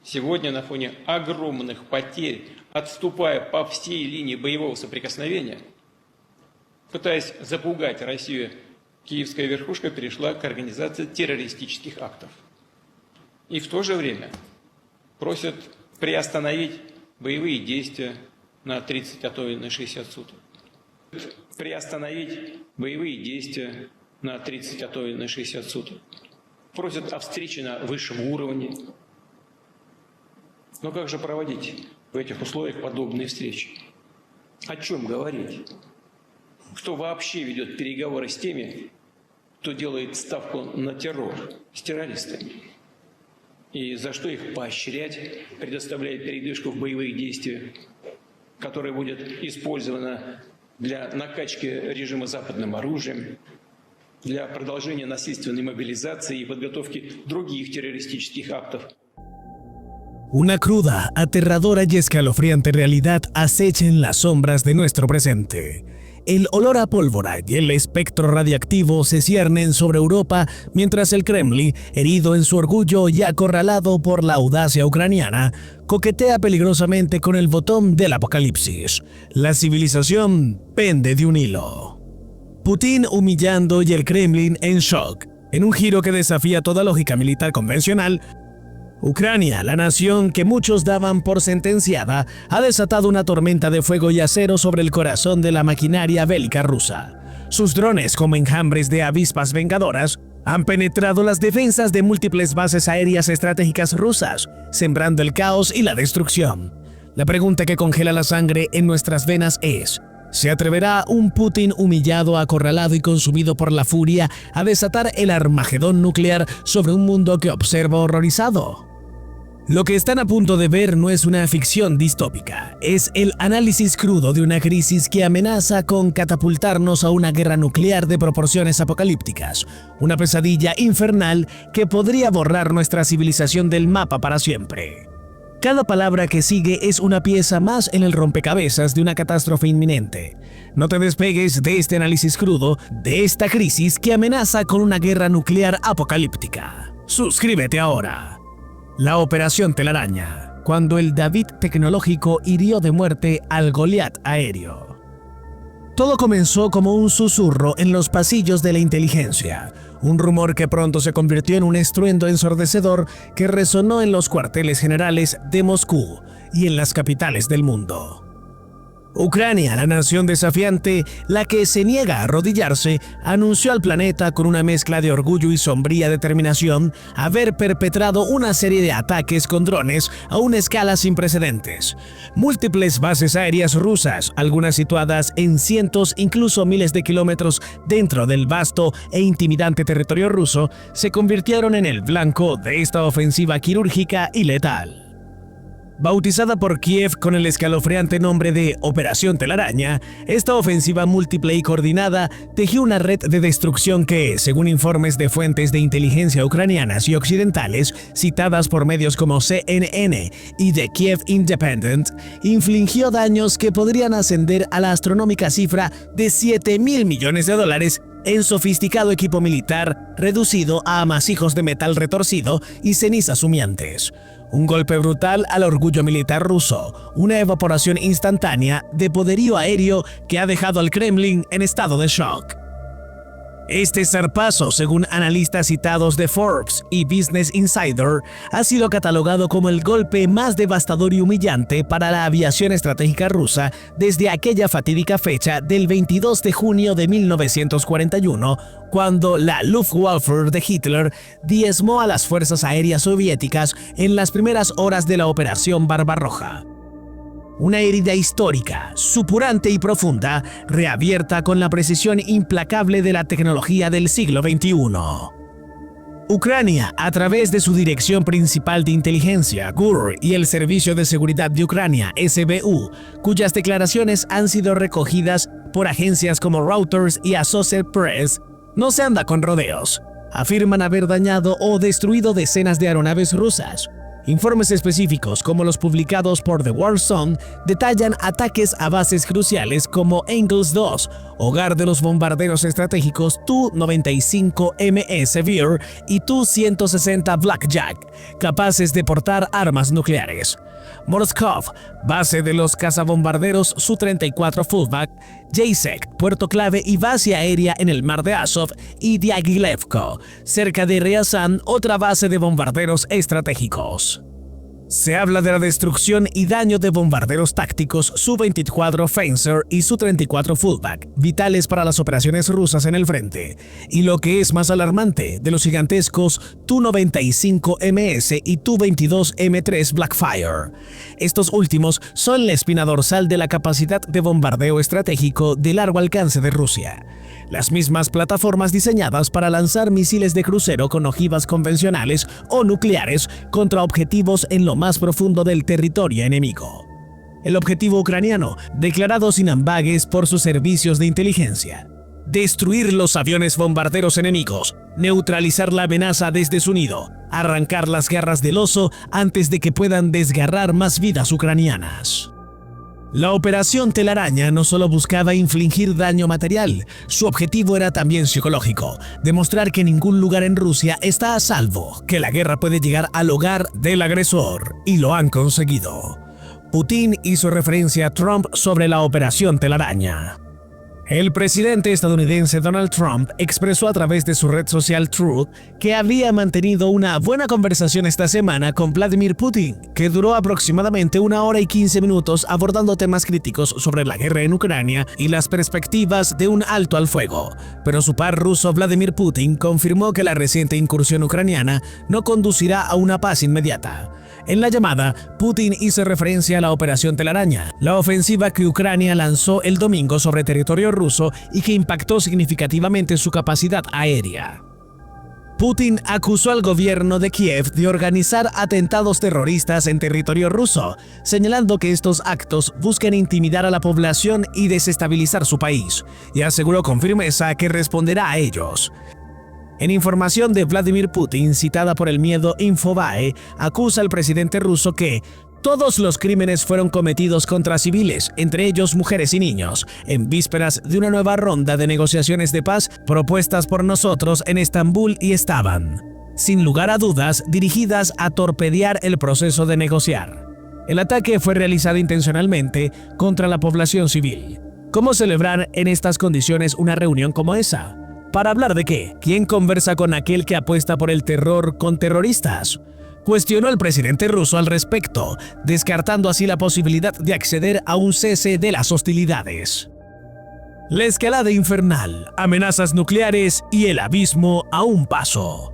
Сегодня на фоне огромных потерь, отступая по всей линии боевого соприкосновения, пытаясь запугать Россию, киевская верхушка перешла к организации террористических актов. И в то же время просят приостановить боевые действия на 30, а то и на 60 суток. Приостановить боевые действия на 30, а то и на 60 суток. Просят о встрече на высшем уровне. Но как же проводить в этих условиях подобные встречи? О чем говорить? Кто вообще ведет переговоры с теми, кто делает ставку на террор, с террористами? И за что их поощрять, предоставляя передышку в боевых действиях, которая будет использована для накачки режима западным оружием, для продолжения насильственной мобилизации и подготовки других террористических актов? Una cruda, aterradora y escalofriante realidad acecha en las sombras de nuestro presente. El olor a pólvora y el espectro radiactivo se ciernen sobre Europa mientras el Kremlin, herido en su orgullo y acorralado por la audacia ucraniana, coquetea peligrosamente con el botón del apocalipsis. La civilización pende de un hilo. Putin humillando y el Kremlin en shock. En un giro que desafía toda lógica militar convencional, Ucrania, la nación que muchos daban por sentenciada, ha desatado una tormenta de fuego y acero sobre el corazón de la maquinaria bélica rusa. Sus drones, como enjambres de avispas vengadoras, han penetrado las defensas de múltiples bases aéreas estratégicas rusas, sembrando el caos y la destrucción. La pregunta que congela la sangre en nuestras venas es: ¿se atreverá un Putin humillado, acorralado y consumido por la furia a desatar el Armagedón nuclear sobre un mundo que observa horrorizado? Lo que están a punto de ver no es una ficción distópica, es el análisis crudo de una crisis que amenaza con catapultarnos a una guerra nuclear de proporciones apocalípticas, una pesadilla infernal que podría borrar nuestra civilización del mapa para siempre. Cada palabra que sigue es una pieza más en el rompecabezas de una catástrofe inminente. No te despegues de este análisis crudo, de esta crisis que amenaza con una guerra nuclear apocalíptica. Suscríbete ahora. La Operación Telaraña, cuando el David tecnológico hirió de muerte al Goliat aéreo. Todo comenzó como un susurro en los pasillos de la inteligencia, un rumor que pronto se convirtió en un estruendo ensordecedor que resonó en los cuarteles generales de Moscú y en las capitales del mundo. Ucrania, la nación desafiante, la que se niega a arrodillarse, anunció al planeta con una mezcla de orgullo y sombría determinación haber perpetrado una serie de ataques con drones a una escala sin precedentes. Múltiples bases aéreas rusas, algunas situadas en cientos, incluso miles de kilómetros dentro del vasto e intimidante territorio ruso, se convirtieron en el blanco de esta ofensiva quirúrgica y letal. Bautizada por Kiev con el escalofriante nombre de Operación Telaraña, esta ofensiva múltiple y coordinada tejió una red de destrucción que, según informes de fuentes de inteligencia ucranianas y occidentales, citadas por medios como CNN y The Kiev Independent, infligió daños que podrían ascender a la astronómica cifra de $7.000 millones en sofisticado equipo militar reducido a amasijos de metal retorcido y cenizas humeantes. Un golpe brutal al orgullo militar ruso, una evaporación instantánea de poderío aéreo que ha dejado al Kremlin en estado de shock. Este zarpazo, según analistas citados de Forbes y Business Insider, ha sido catalogado como el golpe más devastador y humillante para la aviación estratégica rusa desde aquella fatídica fecha del 22 de junio de 1941, cuando la Luftwaffe de Hitler diezmó a las fuerzas aéreas soviéticas en las primeras horas de la Operación Barbarroja. Una herida histórica, supurante y profunda, reabierta con la precisión implacable de la tecnología del siglo XXI. Ucrania, a través de su Dirección Principal de Inteligencia, GUR, y el Servicio de Seguridad de Ucrania, SBU, cuyas declaraciones han sido recogidas por agencias como Reuters y Associated Press, no se anda con rodeos. Afirman haber dañado o destruido decenas de aeronaves rusas. Informes específicos, como los publicados por The War Zone, detallan ataques a bases cruciales como Engels 2, hogar de los bombarderos estratégicos Tu-95M Severe y Tu-160 Blackjack, capaces de portar armas nucleares. Morozkov, base de los cazabombarderos Su-34 Fullback, Jacek, puerto clave y base aérea en el mar de Azov, y Diagilevko, cerca de Ryazan, otra base de bombarderos estratégicos. Se habla de la destrucción y daño de bombarderos tácticos Su-24 Fencer y Su-34 Fullback, vitales para las operaciones rusas en el frente, y lo que es más alarmante, de los gigantescos Tu-95MS y Tu-22M3 Blackfire. Estos últimos son la espina dorsal de la capacidad de bombardeo estratégico de largo alcance de Rusia. Las mismas plataformas diseñadas para lanzar misiles de crucero con ojivas convencionales o nucleares contra objetivos en lo más profundo del territorio enemigo. El objetivo ucraniano, declarado sin ambages por sus servicios de inteligencia: destruir los aviones bombarderos enemigos, neutralizar la amenaza desde su nido, arrancar las garras del oso antes de que puedan desgarrar más vidas ucranianas. La operación Telaraña no solo buscaba infligir daño material, su objetivo era también psicológico: demostrar que ningún lugar en Rusia está a salvo, que la guerra puede llegar al hogar del agresor, y lo han conseguido. Putin hizo referencia a Trump sobre la operación Telaraña. El presidente estadounidense Donald Trump expresó a través de su red social Truth que había mantenido una buena conversación esta semana con Vladimir Putin, que duró aproximadamente 1 hora y 15 minutos abordando temas críticos sobre la guerra en Ucrania y las perspectivas de un alto al fuego. Pero su par ruso Vladimir Putin confirmó que la reciente incursión ucraniana no conducirá a una paz inmediata. En la llamada, Putin hizo referencia a la Operación Telaraña, la ofensiva que Ucrania lanzó el domingo sobre territorio ruso y que impactó significativamente su capacidad aérea. Putin acusó al gobierno de Kiev de organizar atentados terroristas en territorio ruso, señalando que estos actos buscan intimidar a la población y desestabilizar su país, y aseguró con firmeza que responderá a ellos. En información de Vladimir Putin, citada por el miedo Infobae, acusa al presidente ruso que todos los crímenes fueron cometidos contra civiles, entre ellos mujeres y niños, en vísperas de una nueva ronda de negociaciones de paz propuestas por nosotros en Estambul y estaban, sin lugar a dudas, dirigidas a torpedear el proceso de negociar. El ataque fue realizado intencionalmente contra la población civil. ¿Cómo celebrar en estas condiciones una reunión como esa? ¿Para hablar de qué? ¿Quién conversa con aquel que apuesta por el terror con terroristas? Cuestionó el presidente ruso al respecto, descartando así la posibilidad de acceder a un cese de las hostilidades. La escalada infernal, amenazas nucleares y el abismo a un paso.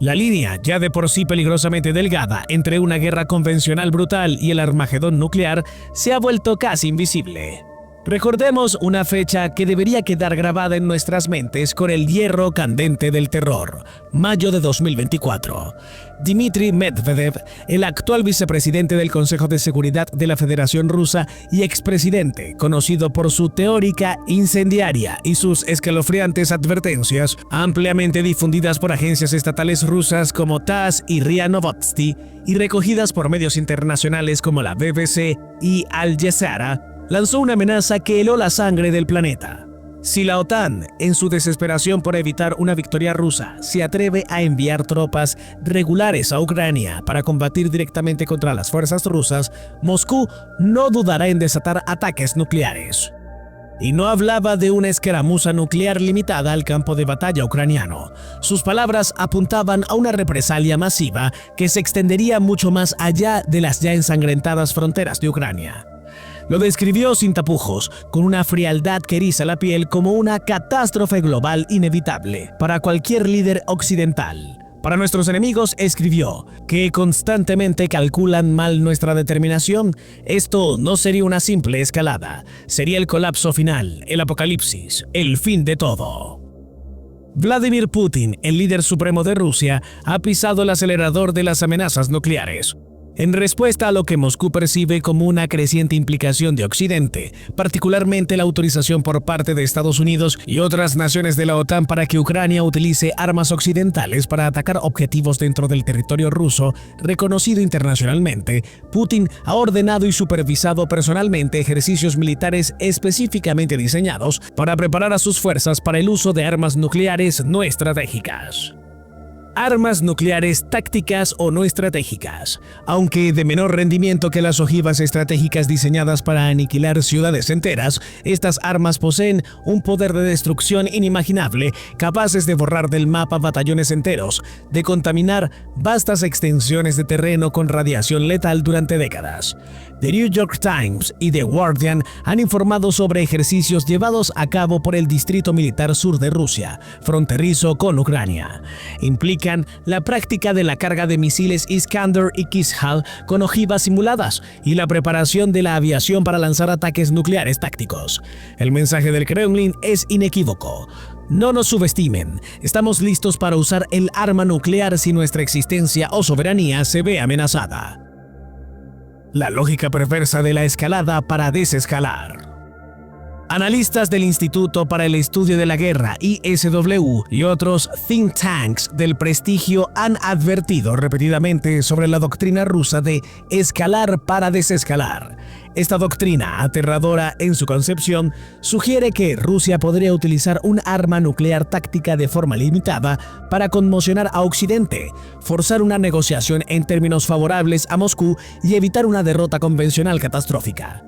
La línea, ya de por sí peligrosamente delgada, entre una guerra convencional brutal y el Armagedón nuclear, se ha vuelto casi invisible. Recordemos una fecha que debería quedar grabada en nuestras mentes con el hierro candente del terror: mayo de 2024. Dmitry Medvedev, el actual vicepresidente del Consejo de Seguridad de la Federación Rusa y expresidente, conocido por su teórica incendiaria y sus escalofriantes advertencias, ampliamente difundidas por agencias estatales rusas como TASS y RIA Novosti y recogidas por medios internacionales como la BBC y Al Jazeera, lanzó una amenaza que heló la sangre del planeta. Si la OTAN, en su desesperación por evitar una victoria rusa, se atreve a enviar tropas regulares a Ucrania para combatir directamente contra las fuerzas rusas, Moscú no dudará en desatar ataques nucleares. Y no hablaba de una escaramuza nuclear limitada al campo de batalla ucraniano. Sus palabras apuntaban a una represalia masiva que se extendería mucho más allá de las ya ensangrentadas fronteras de Ucrania. Lo describió sin tapujos, con una frialdad que eriza la piel, como una catástrofe global inevitable para cualquier líder occidental. Para nuestros enemigos, escribió, que constantemente calculan mal nuestra determinación, esto no sería una simple escalada, sería el colapso final, el apocalipsis, el fin de todo. Vladimir Putin, el líder supremo de Rusia, ha pisado el acelerador de las amenazas nucleares. En respuesta a lo que Moscú percibe como una creciente implicación de Occidente, particularmente la autorización por parte de Estados Unidos y otras naciones de la OTAN para que Ucrania utilice armas occidentales para atacar objetivos dentro del territorio ruso, reconocido internacionalmente, Putin ha ordenado y supervisado personalmente ejercicios militares específicamente diseñados para preparar a sus fuerzas para el uso de armas nucleares no estratégicas. Armas nucleares tácticas o no estratégicas. Aunque de menor rendimiento que las ojivas estratégicas diseñadas para aniquilar ciudades enteras, estas armas poseen un poder de destrucción inimaginable, capaces de borrar del mapa batallones enteros, de contaminar vastas extensiones de terreno con radiación letal durante décadas. The New York Times y The Guardian han informado sobre ejercicios llevados a cabo por el Distrito Militar Sur de Rusia, fronterizo con Ucrania. Implican la práctica de la carga de misiles Iskander y Kizhal con ojivas simuladas y la preparación de la aviación para lanzar ataques nucleares tácticos. El mensaje del Kremlin es inequívoco. No nos subestimen. Estamos listos para usar el arma nuclear si nuestra existencia o soberanía se ve amenazada. La lógica perversa de la escalada para desescalar. Analistas del Instituto para el Estudio de la Guerra, ISW, y otros think tanks del prestigio han advertido repetidamente sobre la doctrina rusa de escalar para desescalar. Esta doctrina, aterradora en su concepción, sugiere que Rusia podría utilizar un arma nuclear táctica de forma limitada para conmocionar a Occidente, forzar una negociación en términos favorables a Moscú y evitar una derrota convencional catastrófica.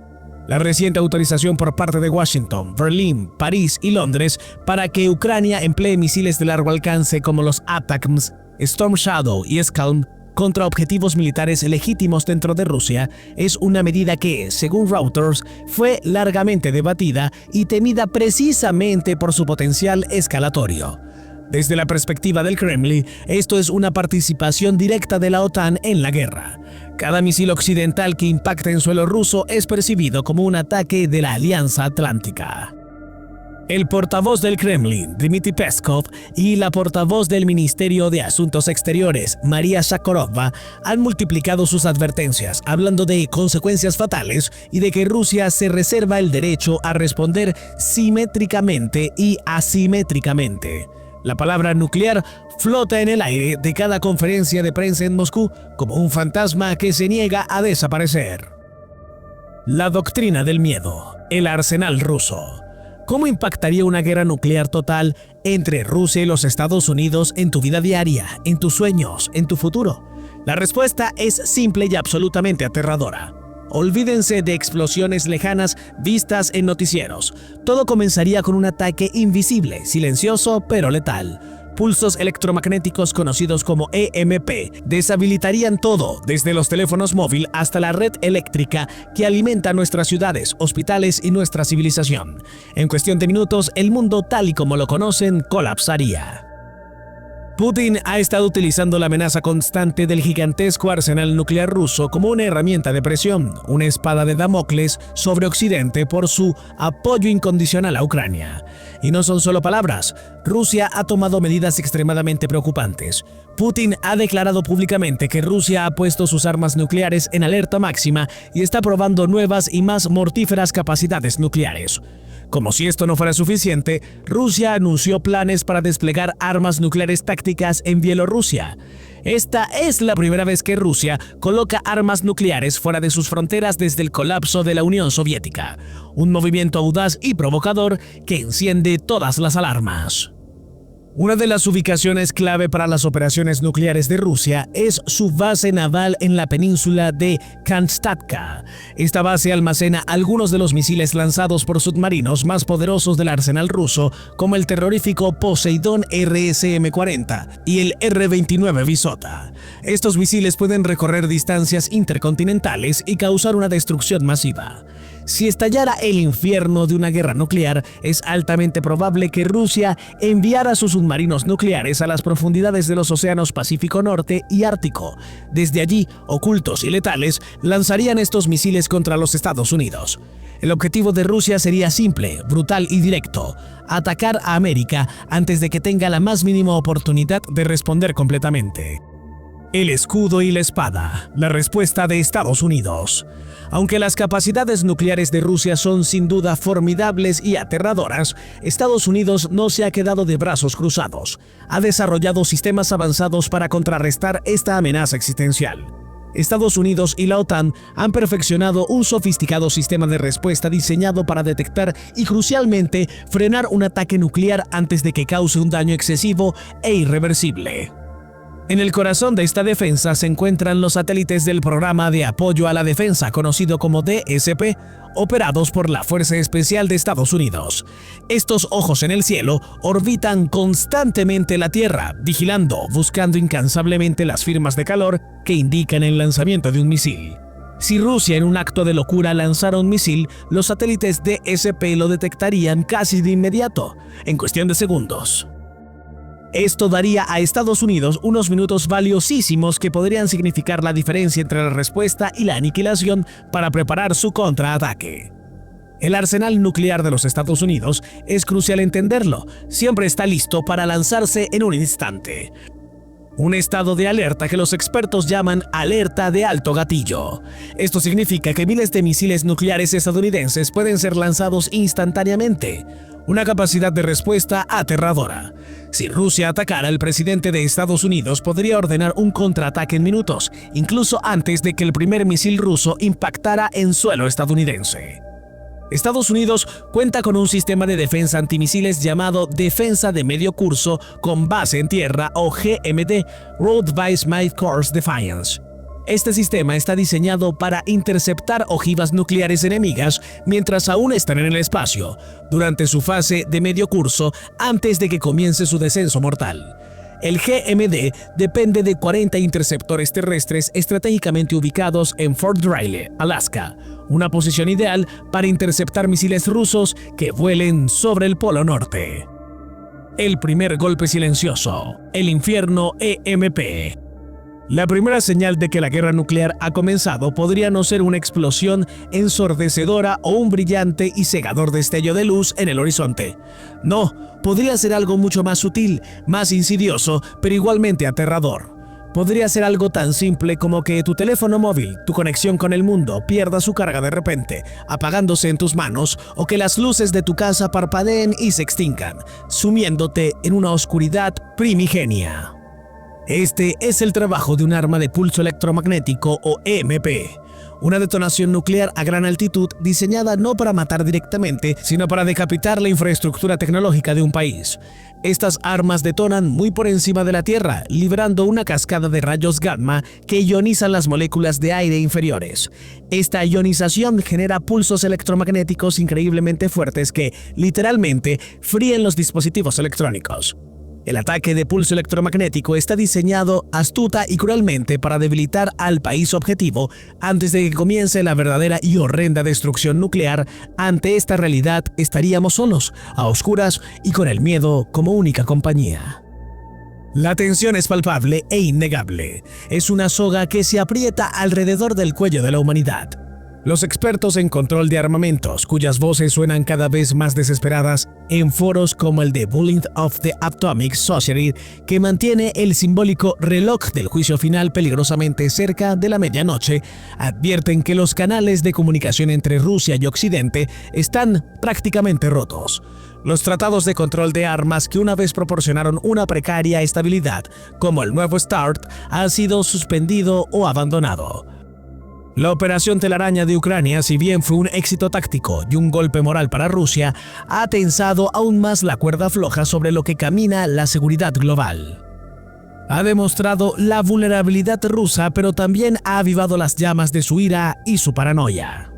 La reciente autorización por parte de Washington, Berlín, París y Londres para que Ucrania emplee misiles de largo alcance como los ATACMS, Storm Shadow y Scalm contra objetivos militares legítimos dentro de Rusia es una medida que, según Reuters, fue largamente debatida y temida precisamente por su potencial escalatorio. Desde la perspectiva del Kremlin, esto es una participación directa de la OTAN en la guerra. Cada misil occidental que impacta en suelo ruso es percibido como un ataque de la Alianza Atlántica. El portavoz del Kremlin, Dmitry Peskov, y la portavoz del Ministerio de Asuntos Exteriores, María Zakharova, han multiplicado sus advertencias, hablando de consecuencias fatales y de que Rusia se reserva el derecho a responder simétricamente y asimétricamente. La palabra nuclear flota en el aire de cada conferencia de prensa en Moscú como un fantasma que se niega a desaparecer. La doctrina del miedo, el arsenal ruso. ¿Cómo impactaría una guerra nuclear total entre Rusia y los Estados Unidos en tu vida diaria, en tus sueños, en tu futuro? La respuesta es simple y absolutamente aterradora. Olvídense de explosiones lejanas vistas en noticieros. Todo comenzaría con un ataque invisible, silencioso pero letal. Pulsos electromagnéticos conocidos como EMP deshabilitarían todo, desde los teléfonos móviles hasta la red eléctrica que alimenta nuestras ciudades, hospitales y nuestra civilización. En cuestión de minutos, el mundo tal y como lo conocen colapsaría. Putin ha estado utilizando la amenaza constante del gigantesco arsenal nuclear ruso como una herramienta de presión, una espada de Damocles sobre Occidente por su apoyo incondicional a Ucrania. Y no son solo palabras, Rusia ha tomado medidas extremadamente preocupantes. Putin ha declarado públicamente que Rusia ha puesto sus armas nucleares en alerta máxima y está probando nuevas y más mortíferas capacidades nucleares. Como si esto no fuera suficiente, Rusia anunció planes para desplegar armas nucleares tácticas en Bielorrusia. Esta es la primera vez que Rusia coloca armas nucleares fuera de sus fronteras desde el colapso de la Unión Soviética. Un movimiento audaz y provocador que enciende todas las alarmas. Una de las ubicaciones clave para las operaciones nucleares de Rusia es su base naval en la península de Kamchatka. Esta base almacena algunos de los misiles lanzados por submarinos más poderosos del arsenal ruso, como el terrorífico Poseidón RSM-40 y el R-29 Vysota. Estos misiles pueden recorrer distancias intercontinentales y causar una destrucción masiva. Si estallara el infierno de una guerra nuclear, es altamente probable que Rusia enviara sus submarinos nucleares a las profundidades de los océanos Pacífico Norte y Ártico. Desde allí, ocultos y letales, lanzarían estos misiles contra los Estados Unidos. El objetivo de Rusia sería simple, brutal y directo: atacar a América antes de que tenga la más mínima oportunidad de responder completamente. El escudo y la espada, la respuesta de Estados Unidos. Aunque las capacidades nucleares de Rusia son sin duda formidables y aterradoras, Estados Unidos no se ha quedado de brazos cruzados. Ha desarrollado sistemas avanzados para contrarrestar esta amenaza existencial. Estados Unidos y la OTAN han perfeccionado un sofisticado sistema de respuesta diseñado para detectar y, crucialmente, frenar un ataque nuclear antes de que cause un daño excesivo e irreversible. En el corazón de esta defensa se encuentran los satélites del Programa de Apoyo a la Defensa, conocido como DSP, operados por la Fuerza Especial de Estados Unidos. Estos ojos en el cielo orbitan constantemente la Tierra, vigilando, buscando incansablemente las firmas de calor que indican el lanzamiento de un misil. Si Rusia en un acto de locura lanzara un misil, los satélites DSP lo detectarían casi de inmediato, en cuestión de segundos. Esto daría a Estados Unidos unos minutos valiosísimos que podrían significar la diferencia entre la respuesta y la aniquilación para preparar su contraataque. El arsenal nuclear de los Estados Unidos es crucial entenderlo, siempre está listo para lanzarse en un instante. Un estado de alerta que los expertos llaman alerta de alto gatillo. Esto significa que miles de misiles nucleares estadounidenses pueden ser lanzados instantáneamente. Una capacidad de respuesta aterradora. Si Rusia atacara, el presidente de Estados Unidos podría ordenar un contraataque en minutos, incluso antes de que el primer misil ruso impactara en suelo estadounidense. Estados Unidos cuenta con un sistema de defensa antimisiles llamado Defensa de Medio Curso con Base en Tierra o GMD, Road Based Mid Course Defiance. Este sistema está diseñado para interceptar ojivas nucleares enemigas mientras aún están en el espacio, durante su fase de medio curso antes de que comience su descenso mortal. El GMD depende de 40 interceptores terrestres estratégicamente ubicados en Fort Riley, Alaska, una posición ideal para interceptar misiles rusos que vuelen sobre el Polo Norte. El primer golpe silencioso, el infierno EMP. La primera señal de que la guerra nuclear ha comenzado podría no ser una explosión ensordecedora o un brillante y cegador destello de luz en el horizonte. No, podría ser algo mucho más sutil, más insidioso, pero igualmente aterrador. Podría ser algo tan simple como que tu teléfono móvil, tu conexión con el mundo, pierda su carga de repente, apagándose en tus manos, o que las luces de tu casa parpadeen y se extingan, sumiéndote en una oscuridad primigenia. Este es el trabajo de un arma de pulso electromagnético o EMP, una detonación nuclear a gran altitud diseñada no para matar directamente, sino para decapitar la infraestructura tecnológica de un país. Estas armas detonan muy por encima de la Tierra, liberando una cascada de rayos gamma que ionizan las moléculas de aire inferiores. Esta ionización genera pulsos electromagnéticos increíblemente fuertes que, literalmente, fríen los dispositivos electrónicos. El ataque de pulso electromagnético está diseñado astuta y cruelmente para debilitar al país objetivo antes de que comience la verdadera y horrenda destrucción nuclear. Ante esta realidad estaríamos solos, a oscuras y con el miedo como única compañía. La tensión es palpable e innegable. Es una soga que se aprieta alrededor del cuello de la humanidad. Los expertos en control de armamentos, cuyas voces suenan cada vez más desesperadas en foros como el de Bulletin of the Atomic Society, que mantiene el simbólico reloj del juicio final peligrosamente cerca de la medianoche, advierten que los canales de comunicación entre Rusia y Occidente están prácticamente rotos. Los tratados de control de armas que una vez proporcionaron una precaria estabilidad, como el nuevo START, han sido suspendido o abandonado. La operación Telaraña de Ucrania, si bien fue un éxito táctico y un golpe moral para Rusia, ha tensado aún más la cuerda floja sobre lo que camina la seguridad global. Ha demostrado la vulnerabilidad rusa, pero también ha avivado las llamas de su ira y su paranoia.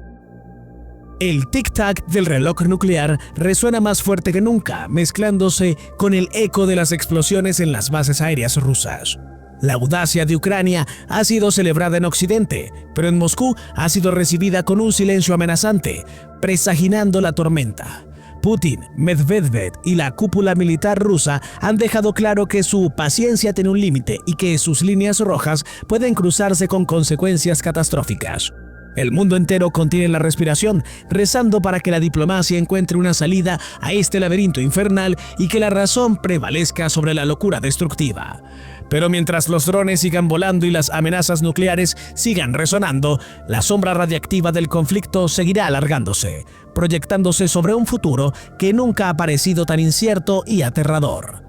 El tic-tac del reloj nuclear resuena más fuerte que nunca, mezclándose con el eco de las explosiones en las bases aéreas rusas. La audacia de Ucrania ha sido celebrada en Occidente, pero en Moscú ha sido recibida con un silencio amenazante, presaginando la tormenta. Putin, Medvedev y la cúpula militar rusa han dejado claro que su paciencia tiene un límite y que sus líneas rojas pueden cruzarse con consecuencias catastróficas. El mundo entero contiene la respiración, rezando para que la diplomacia encuentre una salida a este laberinto infernal y que la razón prevalezca sobre la locura destructiva. Pero mientras los drones sigan volando y las amenazas nucleares sigan resonando, la sombra radiactiva del conflicto seguirá alargándose, proyectándose sobre un futuro que nunca ha parecido tan incierto y aterrador.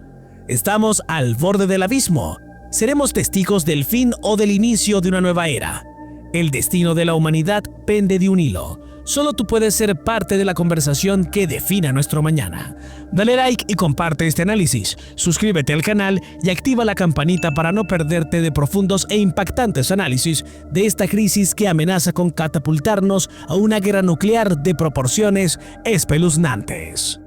Estamos al borde del abismo. ¿Seremos testigos del fin o del inicio de una nueva era? El destino de la humanidad pende de un hilo. Solo tú puedes ser parte de la conversación que defina nuestro mañana. Dale like y comparte este análisis. Suscríbete al canal y activa la campanita para no perderte de profundos e impactantes análisis de esta crisis que amenaza con catapultarnos a una guerra nuclear de proporciones espeluznantes.